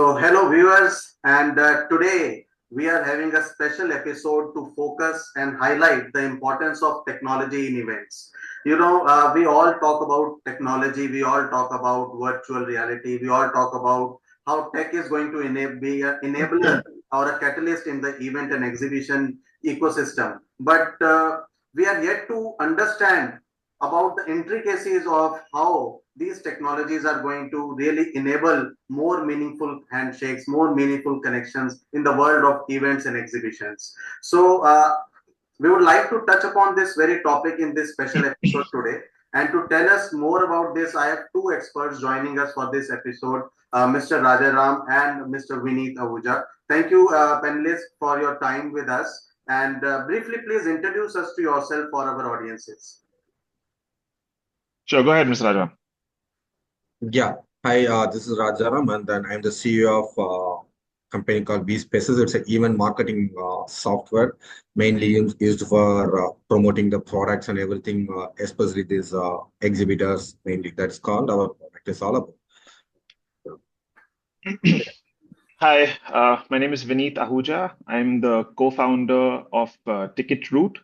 So, hello viewers, and today we are having a special episode to focus and highlight the importance of technology in events. We all talk about technology, we all talk about virtual reality, we all talk about how tech is going to be an enabler or a catalyst in the event and exhibition ecosystem. But we are yet to understand about the intricacies of how these technologies are going to really enable more meaningful handshakes, more meaningful connections in the world of events and exhibitions. So, we would like to touch upon this very topic in this special episode today. And to tell us more about this, I have two experts joining us for this episode, Mr. Rajaram and Mr. Vineet Ahuja. Thank you, panelists, for your time with us. And briefly, please introduce us to yourself for our audiences. Sure, go ahead, Mr. Raja. Yeah. Hi, this is Rajaram, and then I'm the CEO of a company called VeeSpaces. It's an event marketing software, mainly used for promoting the products and everything, especially these exhibitors, mainly. That's called our product is all about. Hi, my name is Vineet Ahuja. I'm the co-founder of TicketRoot.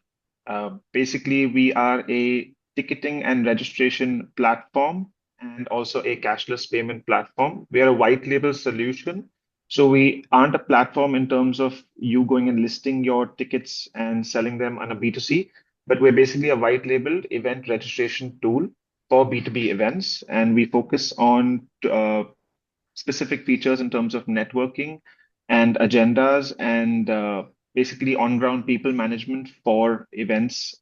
Basically, we are a ticketing and registration platform and also a cashless payment platform. We are a white label solution. So we aren't a platform in terms of you going and listing your tickets and selling them on a B2C, but we're basically a white labeled event registration tool for B2B events. And we focus on specific features in terms of networking and agendas and basically on-ground people management for events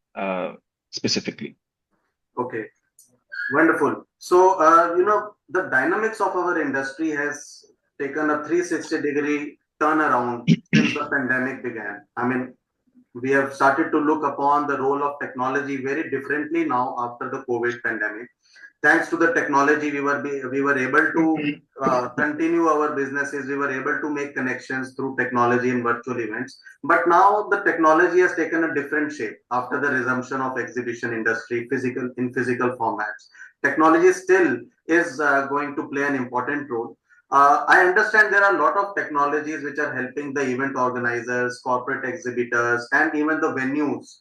specifically. Okay. Wonderful. So, the dynamics of our industry has taken a 360-degree turnaround since the pandemic began. I mean, we have started to look upon the role of technology very differently now after the COVID pandemic. Thanks to the technology, we were able to continue our businesses. We were able to make connections through technology and virtual events. But now the technology has taken a different shape after the resumption of exhibition industry physical formats. Technology still is going to play an important role. I understand there are a lot of technologies which are helping the event organizers, corporate exhibitors, and even the venues.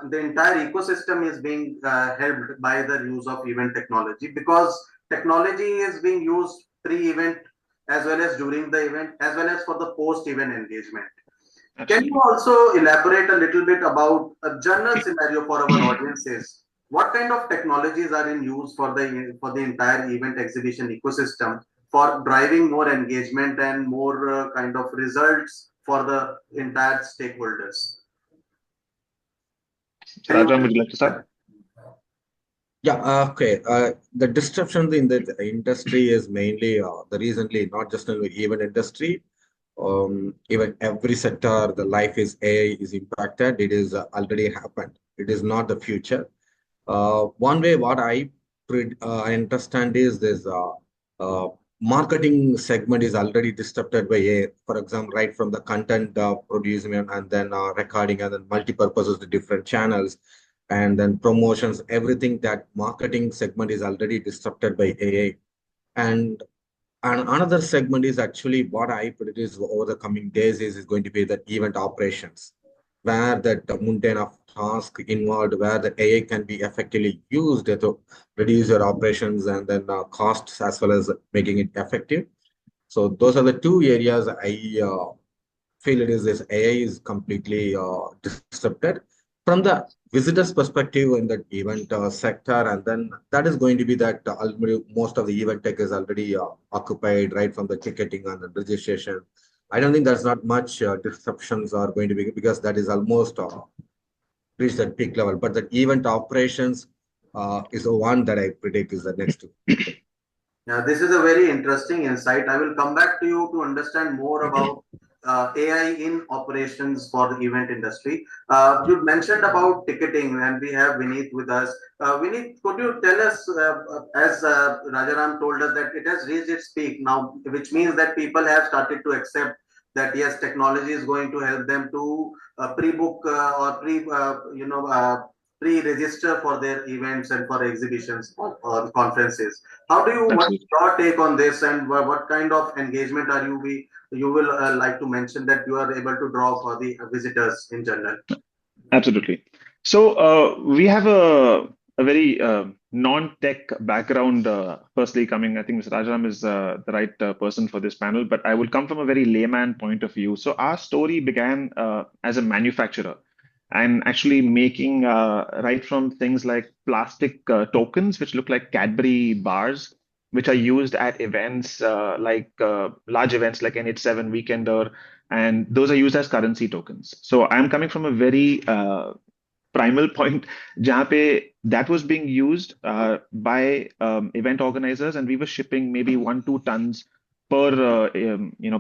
The entire ecosystem is being helped by the use of event technology because technology is being used pre-event as well as during the event as well as for the post-event engagement. Can you also elaborate a little bit about a general scenario for our audiences? What kind of technologies are in use for the entire event exhibition ecosystem for driving more engagement and more kind of results for the entire stakeholders? Rajaram, would you like to start? Yeah, okay. The disruption in the industry is mainly the recently, not just in the event industry, even every sector, the life is AI is impacted. It is already happened. It is not the future. One way what I understand is this marketing segment is already disrupted by AI. For example, right from the content producing and then recording and then multi-purposes, the different channels and then promotions, everything that marketing segment is already disrupted by AI. And another segment is actually what I put it is over the coming days is going to be the event operations, where that mundane of task involved, where the AI can be effectively used to reduce your operations and then costs as well as making it effective. So those are the two areas I feel it is this AI is completely disrupted from the visitors perspective in the event sector, and then that is going to be that most of the event tech is already occupied right from the ticketing and the registration. I don't think there's not much disruptions are going to be because that is almost reached that peak level, but the event operations is the one that I predict is the next. Yeah, this is a very interesting insight. I will come back to you to understand more about AI in operations for the event industry. You mentioned about ticketing, and we have Vineet with us. Vineet, could you tell us, as Rajaram told us, that it has reached its peak now, which means that people have started to accept that yes, technology is going to help them to pre-book or pre-register for their events and for exhibitions or conferences. How do you, what's Absolutely. your take on this, and what kind of engagement are you will like to mention that you are able to draw for the visitors in general? Absolutely. So we have a very non-tech background. Firstly, coming, I think Mr. Rajaram is the right person for this panel, but I will come from a very layman point of view. So our story began as a manufacturer, and actually making right from things like plastic tokens, which look like Cadbury bars, which are used at events like large events like NH7 Weekender, and those are used as currency tokens. So I'm coming from a very primal point जहाँ पे that was being used by event organizers, and we were shipping maybe 1-2 tons per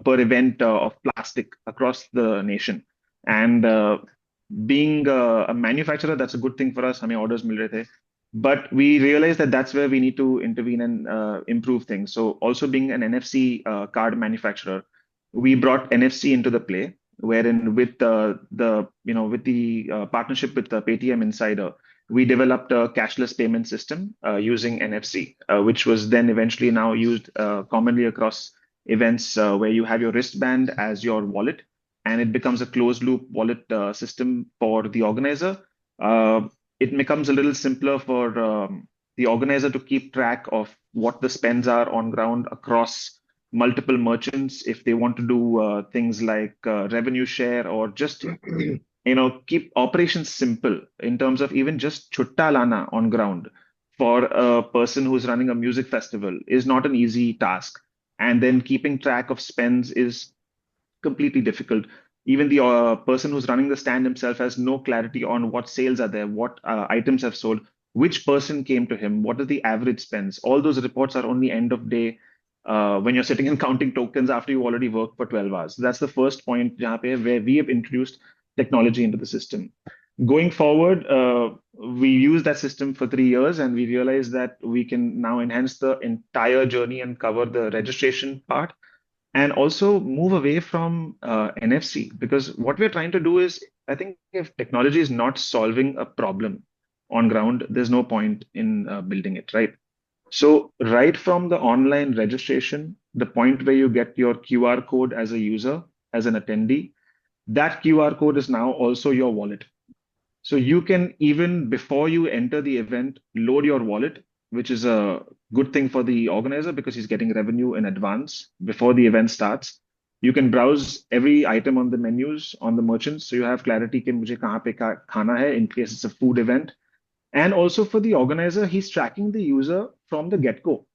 per event of plastic across the nation. And being a manufacturer, that's a good thing for us. हमें orders मिल रहे थे. But we realized that that's where we need to intervene and improve things. So also being an NFC card manufacturer, we brought NFC into the play, wherein with with the partnership with the Paytm Insider, we developed a cashless payment system using NFC, which was then eventually now used commonly across events where you have your wristband as your wallet, and it becomes a closed loop wallet system for the organizer. It becomes a little simpler for the organizer to keep track of what the spends are on ground across multiple merchants if they want to do things like revenue share, or just keep operations simple in terms of even just chutta lana on ground for a person who's running a music festival is not an easy task. And then keeping track of spends is completely difficult. Even the person who's running the stand himself has no clarity on what sales are there, what items have sold, which person came to him, what are the average spends. All those reports are only end of day when you're sitting and counting tokens after you already worked for 12 hours. So that's the first point जहाँ पे, where we have introduced technology into the system. Going forward, we used that system for 3 years, and we realized that we can now enhance the entire journey and cover the registration part, and also move away from NFC, because what we're trying to do is, I think if technology is not solving a problem on ground, there's no point in building it, right? So right from the online registration, the point where you get your QR code as a user, as an attendee, that QR code is now also your wallet. So you can, even before you enter the event, load your wallet, which is a good thing for the organizer because he's getting revenue in advance before the event starts. You can browse every item on the menus on the merchants, so you have clarity कि मुझे कहाँ पे खाना है in case it's a food event. And also for the organizer, he's tracking the user from the get-go.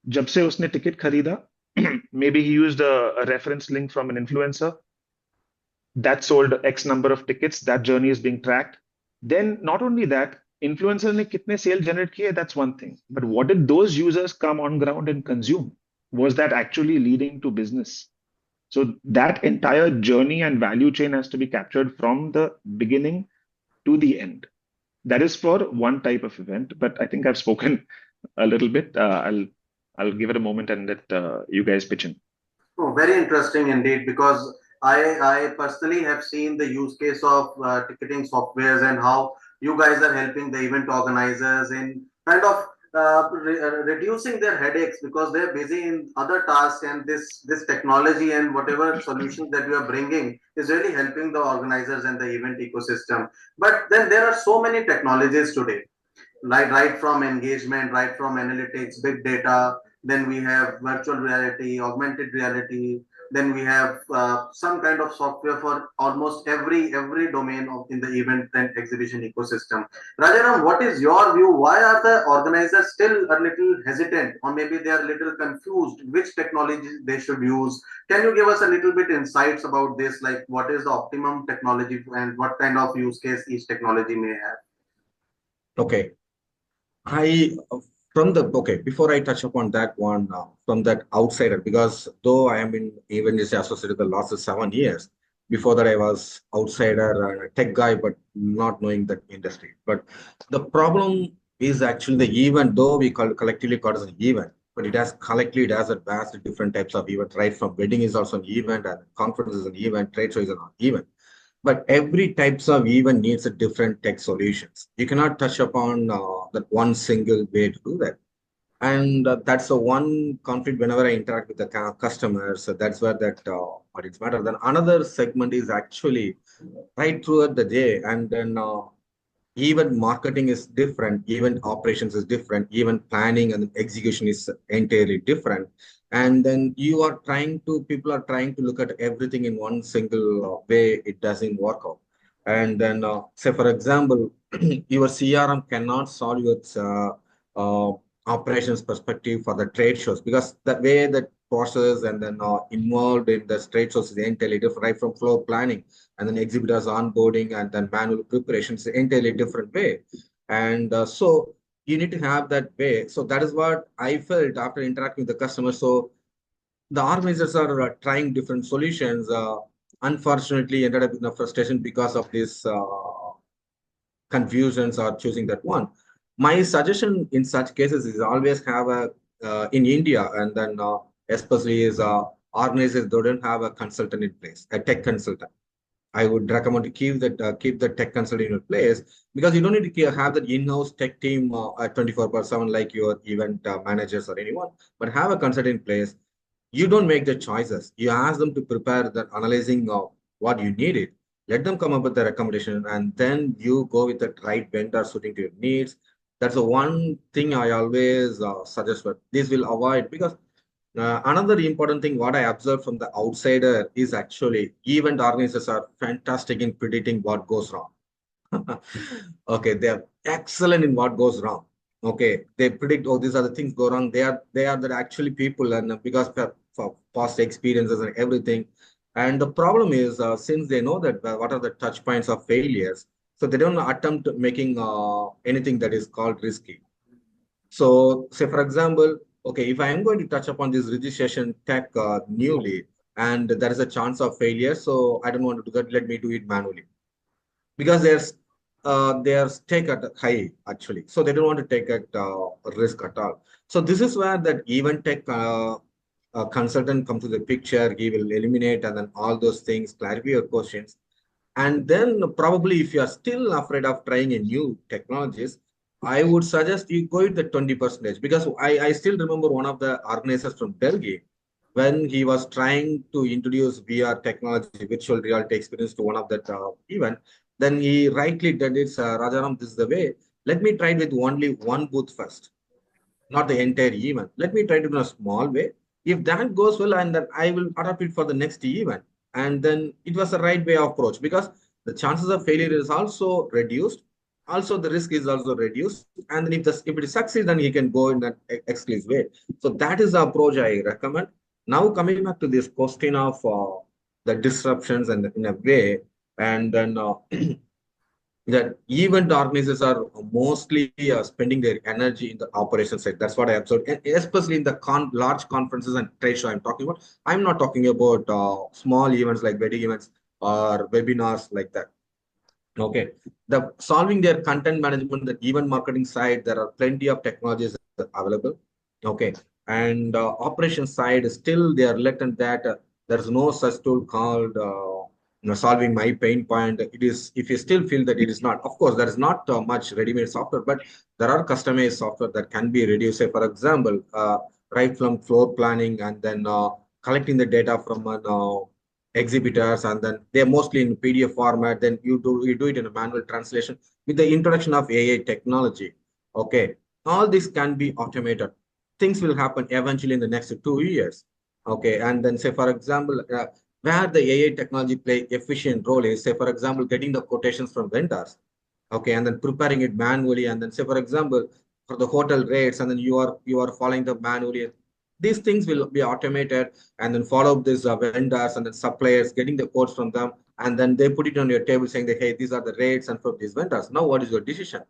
जब से उसने ticket खरीदा, maybe he used a reference link from an influencer that sold X number of tickets, that journey is being tracked. Then not only that, influencer ne kitne sale generate kiye, that's one thing. But what did those users come on ground and consume? Was that actually leading to business? So that entire journey and value chain has to be captured from the beginning to the end. That is for one type of event, but I think I've spoken a little bit. I'll give it a moment and let you guys pitch in. Oh, very interesting indeed, because I personally have seen the use case of ticketing softwares and how you guys are helping the event organizers in kind of reducing their headaches because they're busy in other tasks, and this technology and whatever solutions that you are bringing is really helping the organizers and the event ecosystem. But then there are so many technologies today, like right from engagement, right from analytics, big data. Then we have virtual reality, augmented reality. Then we have some kind of software for almost every domain of in the event and exhibition ecosystem. Rajaram, what is your view? Why are the organizers still a little hesitant, or maybe they are a little confused which technology they should use? Can you give us a little bit insights about this? Like, what is the optimum technology and what kind of use case each technology may have? Okay. I before I touch upon that one, from that outsider, because though I am in even is associated the last 7 years, before that I was outsider and a tech guy, but not knowing that industry. But the problem is actually the event, though we collectively call it as an event, but it has a vast different types of event, right? From wedding is also an event, and conference is an event, trade show is an event. But every types of event needs a different tech solutions. You cannot touch upon that one single way to do that. And that's the one conflict whenever I interact with the customers. So that's where that audience matter. Then another segment is actually right throughout the day, and then even marketing is different, even operations is different, even planning and execution is entirely different. And then people are trying to look at everything in one single way. It doesn't work out. And then, say for example, your CRM cannot solve your uh, operations perspective for the trade shows, because the way that process and then involved in the trade shows is entirely different, right from floor planning and then exhibitors onboarding and then manual preparations entirely different way. And so you need to have that way. So that is what I felt after interacting with the customer. So the organizers are trying different solutions. Unfortunately, ended up in a frustration because of this confusions or choosing that one. My suggestion in such cases is always have a in India, and then especially is organizers they don't have a consultant in place, a tech consultant. I would recommend to keep the tech consultant in place, because you don't need to have that in-house tech team at 24/7 like your event managers or anyone, but have a consultant in place. You don't make the choices. You ask them to prepare the analyzing of what you needed. Let them come up with the recommendation, and then you go with the right vendor suiting to your needs. That's the one thing I always suggest. But this will avoid, because another important thing what I observed from the outsider is actually event organizers are fantastic in predicting what goes wrong. Okay, they are excellent in what goes wrong. Okay, they predict, oh, these are the things go wrong. They are the actually people, and because for past experiences and everything. And the problem is, since they know that what are the touch points of failures, so they don't attempt making anything that is called risky. So, say for example, okay, if I am going to touch upon this registration tech newly, and there is a chance of failure, so I don't want to do that. Let me do it manually, because their stake at high actually, so they don't want to take a risk at all. So this is where that event tech consultant comes to the picture. He will eliminate and then all those things, clarify your questions, and then probably if you are still afraid of trying a new technologies, I would suggest you go with the 20%, because I still remember one of the organizers from Delhi when he was trying to introduce VR technology, virtual reality experience to one of that event. Then he rightly did it, Rajaram, this is the way. Let me try it with only one booth first, not the entire event. Let me try to do in a small way. If that goes well, and then I will adapt it for the next event. And then it was the right way of approach, because the chances of failure is also reduced. Also, the risk is also reduced. And then if it succeeds, then he can go in that exclusive way. So that is the approach I recommend. Now coming back to this question of the disruptions and in a way, and then that event organizers are mostly spending their energy in the operation side. That's what I observed, and especially in the large conferences and trade show I'm talking about. I'm not talking about small events like wedding events or webinars like that. Okay, the solving their content management, the event marketing side, there are plenty of technologies available. Okay, and operation side still they are reluctant that there's no such tool called solving my pain point. It is, if you still feel that it is not, of course, there is not much ready-made software, but there are customized software that can be reduced. Say, for example, right from floor planning and then collecting the data from an exhibitors, and then they're mostly in PDF format. Then you do it in a manual translation with the introduction of AI technology. Okay, all this can be automated. Things will happen eventually in the next 2 years. Okay, and then say for example, where the AI technology play efficient role is, say for example, getting the quotations from vendors. Okay, and then preparing it manually, and then say for example for the hotel rates, and then you are following the manually. These things will be automated, and then follow up these vendors and then suppliers, getting the quotes from them, and then they put it on your table saying that, hey, these are the rates and for these vendors. Now, what is your decision?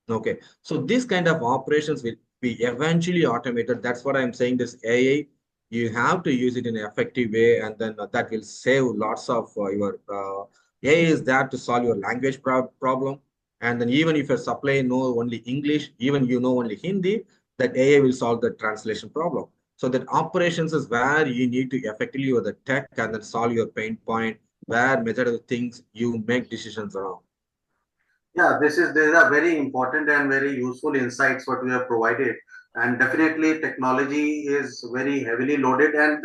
Okay, so this kind of operations will be eventually automated. That's what I'm saying. This AI, you have to use it in an effective way, and then that will save lots of your AI is there to solve your language problem. And then even if your supplier know only English, even you know only Hindi, that AI will solve the translation problem. So that operations is where you need to effectively use the tech and then solve your pain point. where majority of the things you make decisions around. Yeah, these are very important and very useful insights what we have provided, and definitely technology is very heavily loaded, and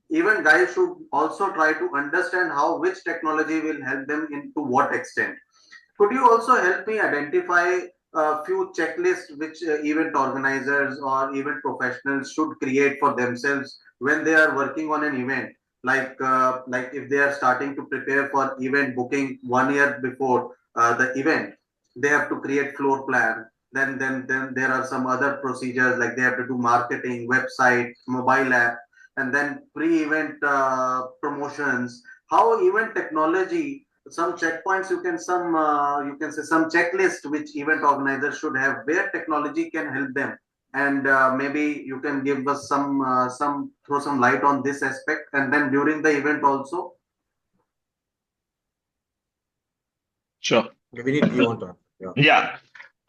even guys should also try to understand how which technology will help them into what extent. Could you also help me identify a few checklists which event organizers or event professionals should create for themselves when they are working on an event? Like if they are starting to prepare for event booking 1 year before the event, they have to create floor plan. Then there are some other procedures like they have to do marketing, website, mobile app, and then pre-event promotions. How event technology, some checkpoints you can say some checklist which event organizers should have where technology can help them, and maybe you can give us some throw some light on this aspect, and then during the event also. Sure. Vineet, you want to? Yeah.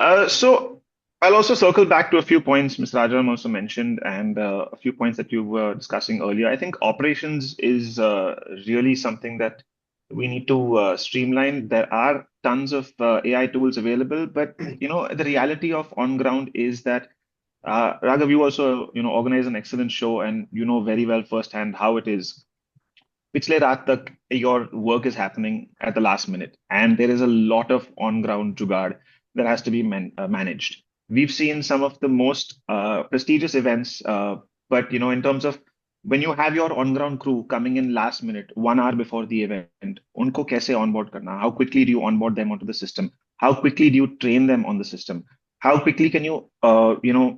Yeah. So I'll also circle back to a few points Ms. Rajaram also mentioned and a few points that you were discussing earlier. I think operations is really something that we need to streamline. There are tons of AI tools available, but the reality of on ground is that Raghav, you also organize an excellent show and you know very well firsthand how it is. पिछले रात तक your work is happening at the last minute, and there is a lot of on-ground jugaad that has to be managed. We've seen some of the most prestigious events, but in terms of when you have your on-ground crew coming in last minute, 1 hour before the event, unko kaise onboard karna? How quickly do you onboard them onto the system? How quickly do you train them on the system? How quickly can you,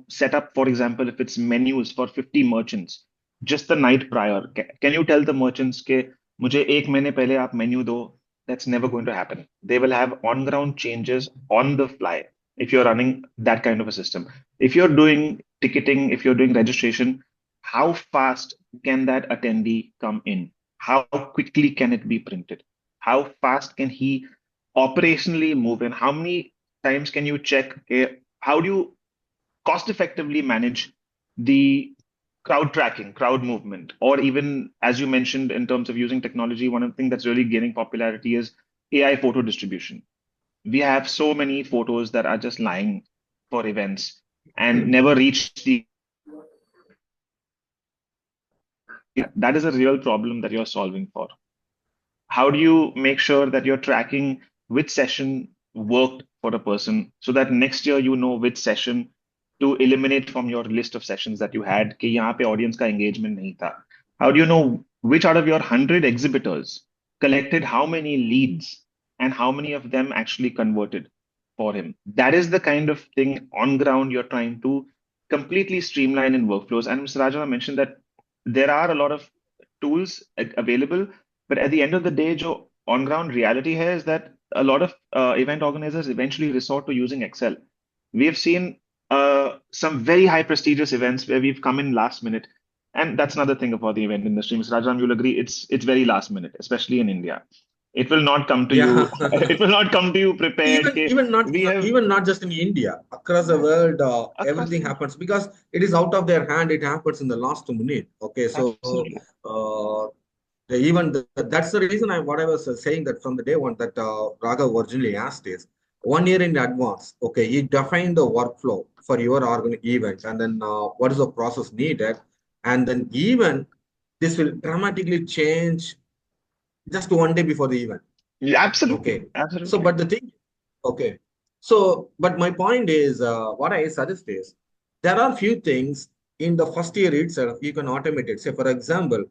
set up, for example, if it's menus for 50 merchants, just the night prior. Can you tell the merchants के मुझे एक महीने पहले आप menu दो? That's never going to happen. They will have on-ground changes on the fly if you're running that kind of a system. If you're doing ticketing, if you're doing registration, how fast can that attendee come in? How quickly can it be printed? How fast can he operationally move in? How many times can you check? How do you cost effectively manage the crowd tracking, crowd movement, or even as you mentioned in terms of using technology, one of the things that's really gaining popularity is AI photo distribution. We have so many photos that are just lying for events and never reach the that is a real problem that you're solving for. How do you make sure that you're tracking which session worked for a person so that next year you know which session to eliminate from your list of sessions that you had कि यहाँ पे audience का engagement नहीं था? How do you know which out of your 100 exhibitors collected how many leads and how many of them actually converted for him? That is the kind of thing on ground you're trying to completely streamline in workflows. And Mr. Rajana mentioned that there are a lot of tools available, but at the end of the day, जो on ground reality है is that a lot of event organizers eventually resort to using Excel. We have seen some very high prestigious events where we've come in last minute, and that's another thing about the event industry. Mr. Rajaram, you'll agree, it's very last minute, especially in India. It will not come to Yeah. you. It will not come to you prepared. even Okay, even not we have even not just in India, across the world, across everything the happens because it is out of their hand. It happens in the last minute. Okay, so absolutely. uh, that's the reason what I was saying, that from the day one that Raghav originally asked is 1 year in advance. Okay, you define the workflow for your event, and then what is the process needed, and then even this will dramatically change just 1 day before the event. Yeah, absolutely, Okay. So, absolutely. but the thing, okay. So, but my point is, what I suggest is there are few things in the first year itself you can automate it. Say, for example,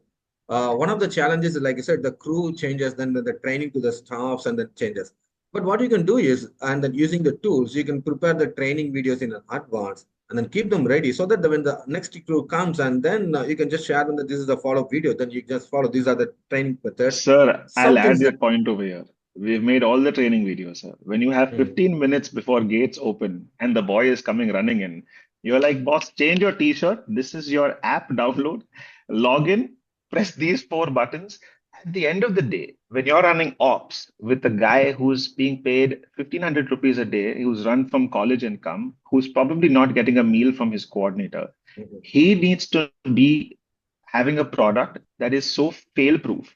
one of the challenges is, like I said, the crew changes, then the training to the staffs and then changes. But what you can do is, and then using the tools, you can prepare the training videos in advance and then keep them ready so that when the next crew comes, and then you can just share them that this is the follow-up video. Then you just follow. These are the training methods. Sir, I'll Some add things your that. point over here. We've made all the training videos, sir. When you have Hmm. 15 minutes before gates open and the boy is coming running in, you're like, boss, change your t-shirt. This is your app download. Log in, press these four buttons. At the end of the day, when you're running ops with a guy who's being paid 1,500 rupees a day, who's run from college income, who's probably not getting a meal from his coordinator, Mhm. he needs to be having a product that is so fail-proof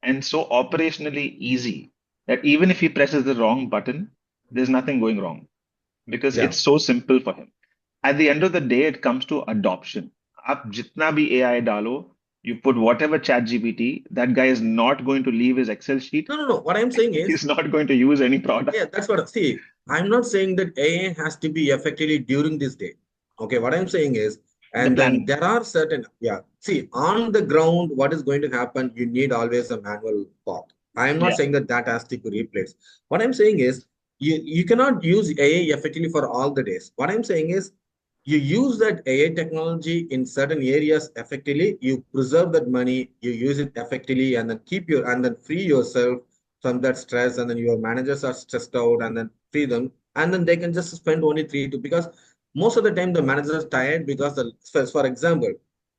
and so operationally easy that even if he presses the wrong button, there's nothing going wrong because Yeah. it's so simple for him. At the end of the day, it comes to adoption. आप जितना भी AI डालो, you put whatever chat GPT, that guy is not going to leave his Excel sheet. No, no, no. What I'm saying is, He's not going to use any product. yeah, that's what. See, I'm not saying that AI has to be effectively during this day. Okay, what I'm saying is, The and then planning. there are certain, yeah. See, on the ground, what is going to happen? You need always a manual part. I'm not Yeah, saying that that has to be replaced. What I'm saying is, you cannot use AI effectively for all the days. What I'm saying is, you use that AI technology in certain areas effectively. You preserve that money. You use it effectively, and then keep your and then free yourself from that stress, and then your managers are stressed out, and then free them, and then they can just spend only 3 to, because most of the time the managers are tired because for example,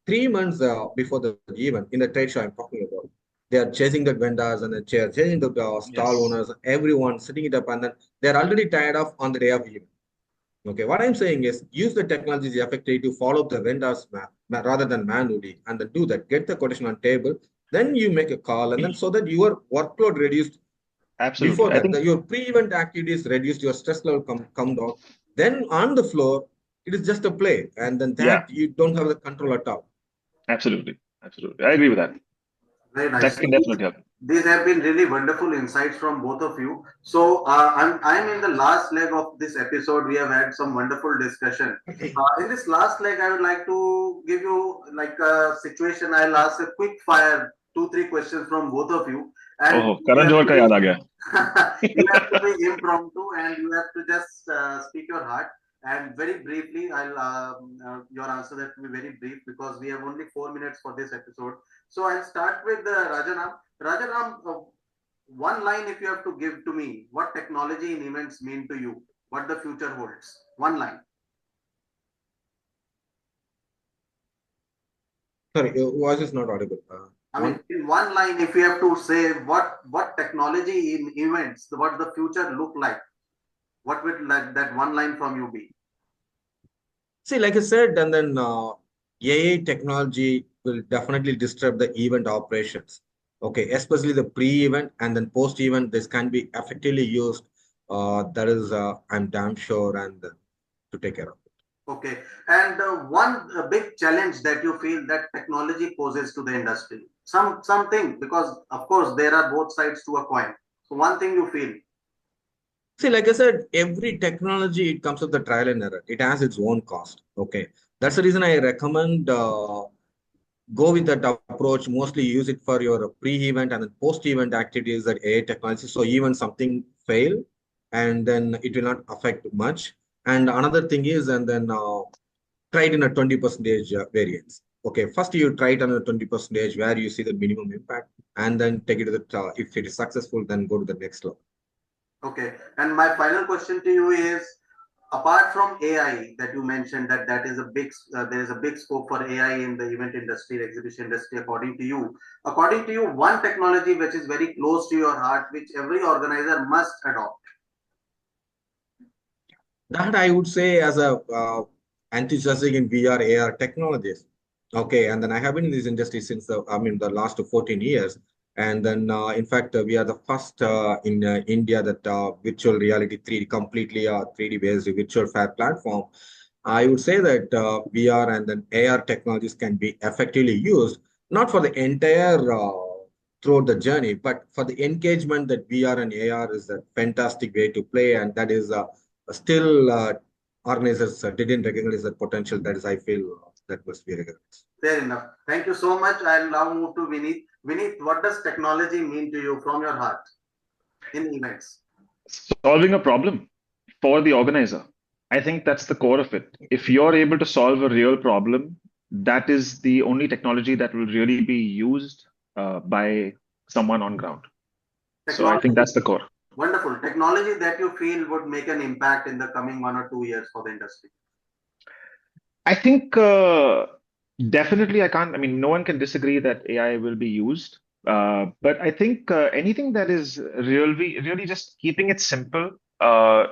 3 months before the event in the trade show I'm talking about, they are chasing the vendors and then chasing the stall yes, owners, everyone setting it up, and then they're already tired of on the day of event. Okay, what I'm saying is use the technology effectively to follow up the vendors rather than manually, and then do that. Get the quotation on table, then you make a call, and then so that your workload reduced before absolutely. I that, think, your pre-event activities reduced, your stress level come down. Then on the floor, it is just a play, and then yeah, that you don't have the control at all. absolutely. Absolutely. I agree with that. Very nice. That So can definitely help. these have been really wonderful insights from both of you. So I'm in the last leg of this episode. We have had some wonderful discussion. In this last leg, I would like to give you like a situation. I'll ask a quick fire 2 3 questions from both of you, and ओहो you Karan have Johar to का be याद आ गया. you have to be impromptu, and you have to just speak your heart. And very briefly, I'll your answer that will be very brief because we have only 4 minutes for this episode. So I'll start with Rajaram. Rajaram, one line if you have to give to me, what technology in events mean to you, what the future holds. One line. Sorry, your voice is not audible. I mean, One. in one line, if you have to say what technology in events, what the future look like, what would like that one line from you be? See, like I said, and then AI technology will definitely disrupt the event operations. Okay, especially the pre-event and then post-event. This can be effectively used. That is, I'm damn sure, and to take care of it. Okay, and one big challenge that you feel that technology poses to the industry, something because of course there are both sides to a coin. So one thing you feel. See, like I said, every technology, it comes with the trial and error. It has its own cost. Okay. That's the reason I recommend go with that approach. Mostly use it for your pre-event and then post-event activities that AI technology. So even something fail, and then it will not affect much. And another thing is, and then try it in a 20 percentage variance. Okay, first you try it on a 20 percentage where you see the minimum impact, and then take it to the if it is successful, then go to the next level. Okay, and my final question to you is, apart from AI that you mentioned that is a big there is a big scope for AI in the event industry, exhibition industry. According to you, one technology which is very close to your heart, which every organizer must adopt. That I would say as a enthusiastic in VR AR technologies. Okay, and then I have been in this industry since the last 14 years, and then in fact we are the first in India that virtual reality 3D completely 3D based virtual fair platform. I would say that VR and then AR technologies can be effectively used not for the entire throughout the journey, but for the engagement that VR and AR is a fantastic way to play, and that is still organizers didn't recognize the potential. That is, I feel that must be recognized. Fair enough. Thank you so much. I'll now move to Vineet. Vineet, what does technology mean to you from your heart in events? Solving a problem for the organizer. I think that's the core of it. If you're able to solve a real problem, that is the only technology that will really be used by someone on ground. So I think Technology, that's the core. wonderful. Technology that you feel would make an impact in the coming 1 or 2 years for the industry. I think definitely I can't. I mean, no one can disagree that AI will be used. But I think anything that is really just keeping it simple,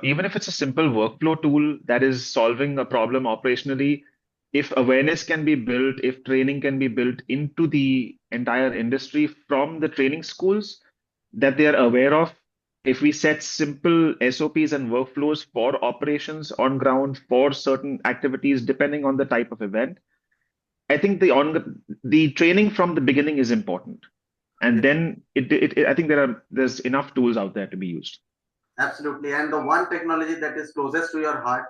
even if it's a simple workflow tool that is solving a problem operationally, if awareness can be built, if training can be built into the entire industry from the training schools that they are aware of. If we set simple SOPs and workflows for operations on ground for certain activities, depending on the type of event, I think the training from the beginning is important. And Yeah, then I think there's enough tools out there to be used. absolutely. And the one technology that is closest to your heart.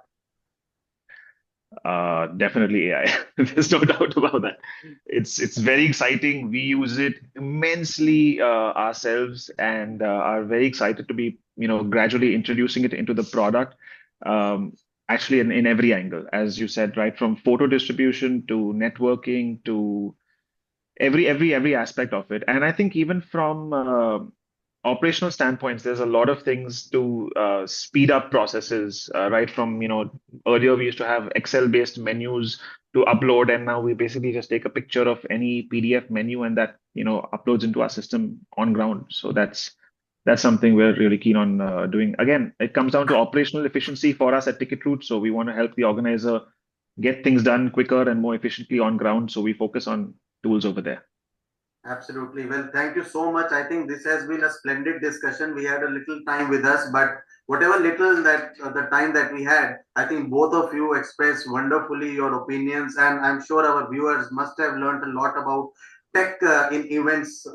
Definitely AI. There's no doubt about that. It's very exciting. We use it immensely ourselves, and are very excited to be gradually introducing it into the product. Um, Actually, in every angle, as you said, right from photo distribution to networking to every aspect of it. And I think even from operational standpoints, there's a lot of things to speed up processes, right from earlier we used to have Excel based menus to upload, and now we basically just take a picture of any PDF menu and that uploads into our system on ground. So that's something we're really keen on doing. Again, it comes down to operational efficiency for us at TicketRoot. So we want to help the organizer get things done quicker and more efficiently on ground. So we focus on tools over there. Absolutely. Well, thank you so much. I think this has been a splendid discussion. We had a little time with us, but whatever little that the time that we had, I think both of you expressed wonderfully your opinions, and I'm sure our viewers must have learned a lot about tech in events.